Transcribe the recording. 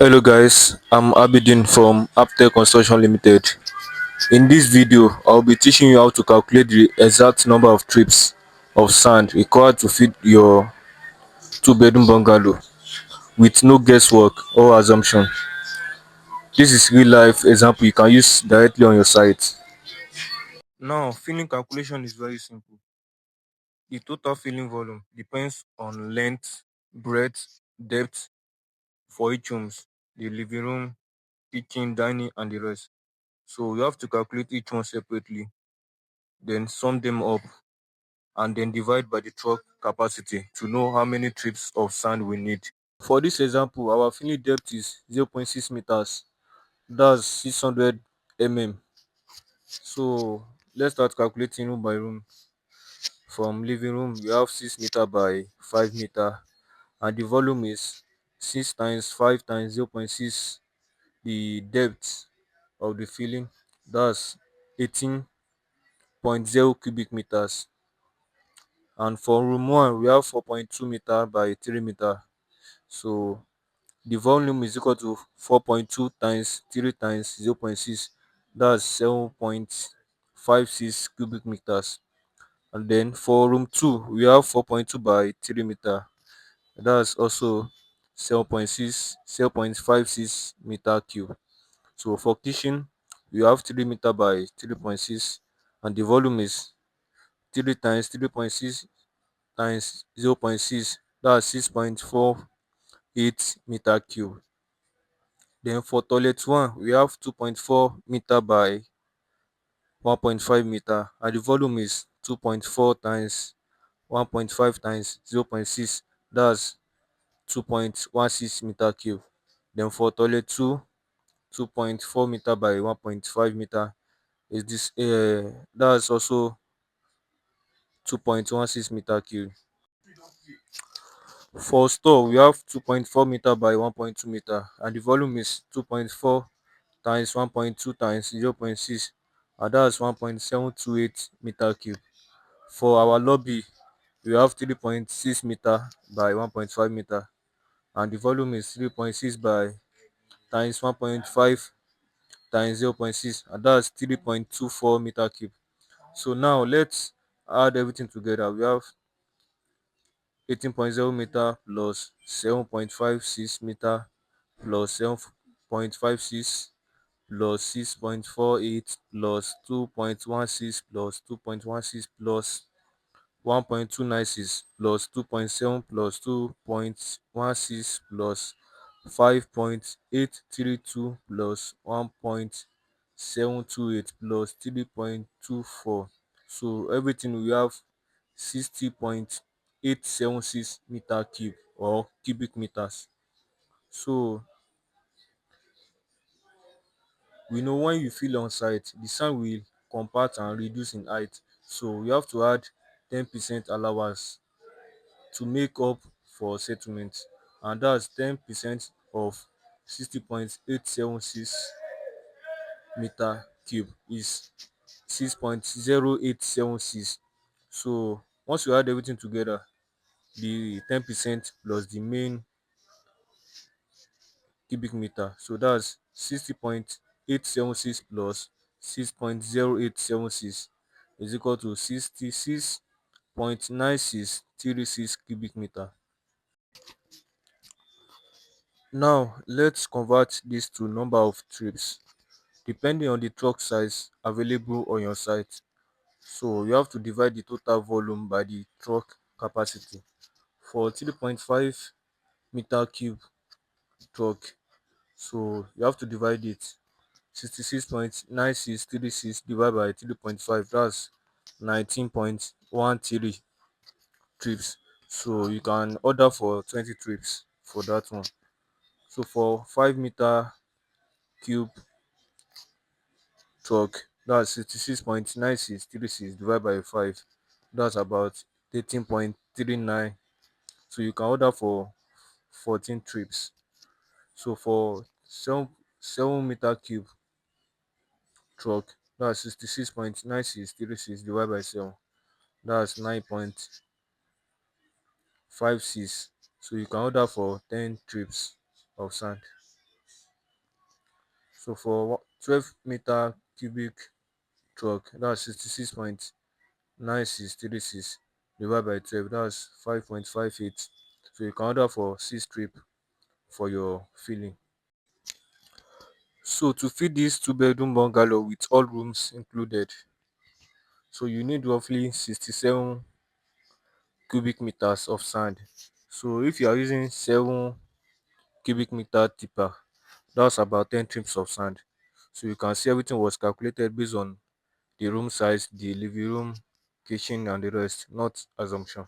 Hello guys, I'm Abidin from Aptech Construction Limited. In this video, I'll be teaching you how to calculate the exact number of trips of sand required to fit your two-bedroom bungalow with no guesswork or assumption. This is real life example you can use directly on your site. Now, filling calculation is very simple. The total filling volume depends on length, breadth, depth for each rooms, the living room, kitchen, dining, and the rest. So you have to calculate each one separately, then sum them up, and then divide by the truck capacity to know how many trips of sand we need. For this example, our filling depth is 0.6 meters. That's 600 mm. So let's start calculating room by room. From living room, we have 6 meter by 5 meter, and the volume is 6 times 5 times 0.6. The depth of the filling, that's 18.0 cubic meters. And for room 1, we have 4.2 meter by 3 meter. So the volume is equal to 4.2 times 3 times 0.6. That's 7.56 cubic meters. And then for room 2, we have 4.2 by 3 meter. That's also 7.56 meter cube. So for kitchen, we have 3 meter by 3.6, and the volume is 3 times 3.6 times 0.6. That's 6.48 meter cube. Then for toilet 1, we have 2.4 meter by 1.5 meter, and the volume is 2.4 times 1.5 times 0.6. That's 2.16 meter cube. Then for toilet 2, 2.4 meter by 1.5 meter is this that's also 2.16 meter cube. For store, we have 2.4 meter by 1.2 meter, and the volume is 2.4 times 1.2 times 0.6, and that's 1.728 meter cube. For our lobby, we have 3.6 meter by 1.5 meter, and the volume is 3.6 by times 1.5 times 0.6, and that's 3.24 meter cube. So now let's add everything together. We have 18.0 meter plus 7.56 meter plus 7.56 plus 6.48 plus 2.16 plus 2.16 plus 1.296 plus 2.7 plus 2.16 plus 5.832 plus 1.728 plus 3.24. So everything we have 60.876 meter cube or cubic meters. So we know when you fill on site, the sand will compact and reduce in height. So we have to add 10% allowance to make up for settlement, and that's 10% of 60.876 meter cube is 6.0876. So once you add everything together, the 10% plus the main cubic meter, so that's 60.876 plus 6.0876 is equal to 66.9636 cubic meter. Now let's convert this to number of trips depending on the truck size available on your site. So you have to divide the total volume by the truck capacity. For 3.5 meter cube truck, so you have to divide it 66.9636 divided by 3.5, that's 19.13 trips. So you can order for 20 trips for that one. So for 5 meter cube truck, that's 66.9636 divided by 5, that's about 13.39. So you can order for 14 trips. So for 7 meter cube truck, that's 66.9636 divided by 7, that's 9.56. So you can order for 10 trips of sand. So for 12-meter cubic truck, that's 66.9636 divided by 12, that's 5.58. So you can order for 6 trip for your filling. So to fit this two-bedroom bungalow with all rooms included, so you need roughly 67 cubic meters of sand. So if you are using 7 cubic meter tipper, that's about 10 trips of sand. So you can see everything was calculated based on the room size, the living room, kitchen, and the rest, not assumption.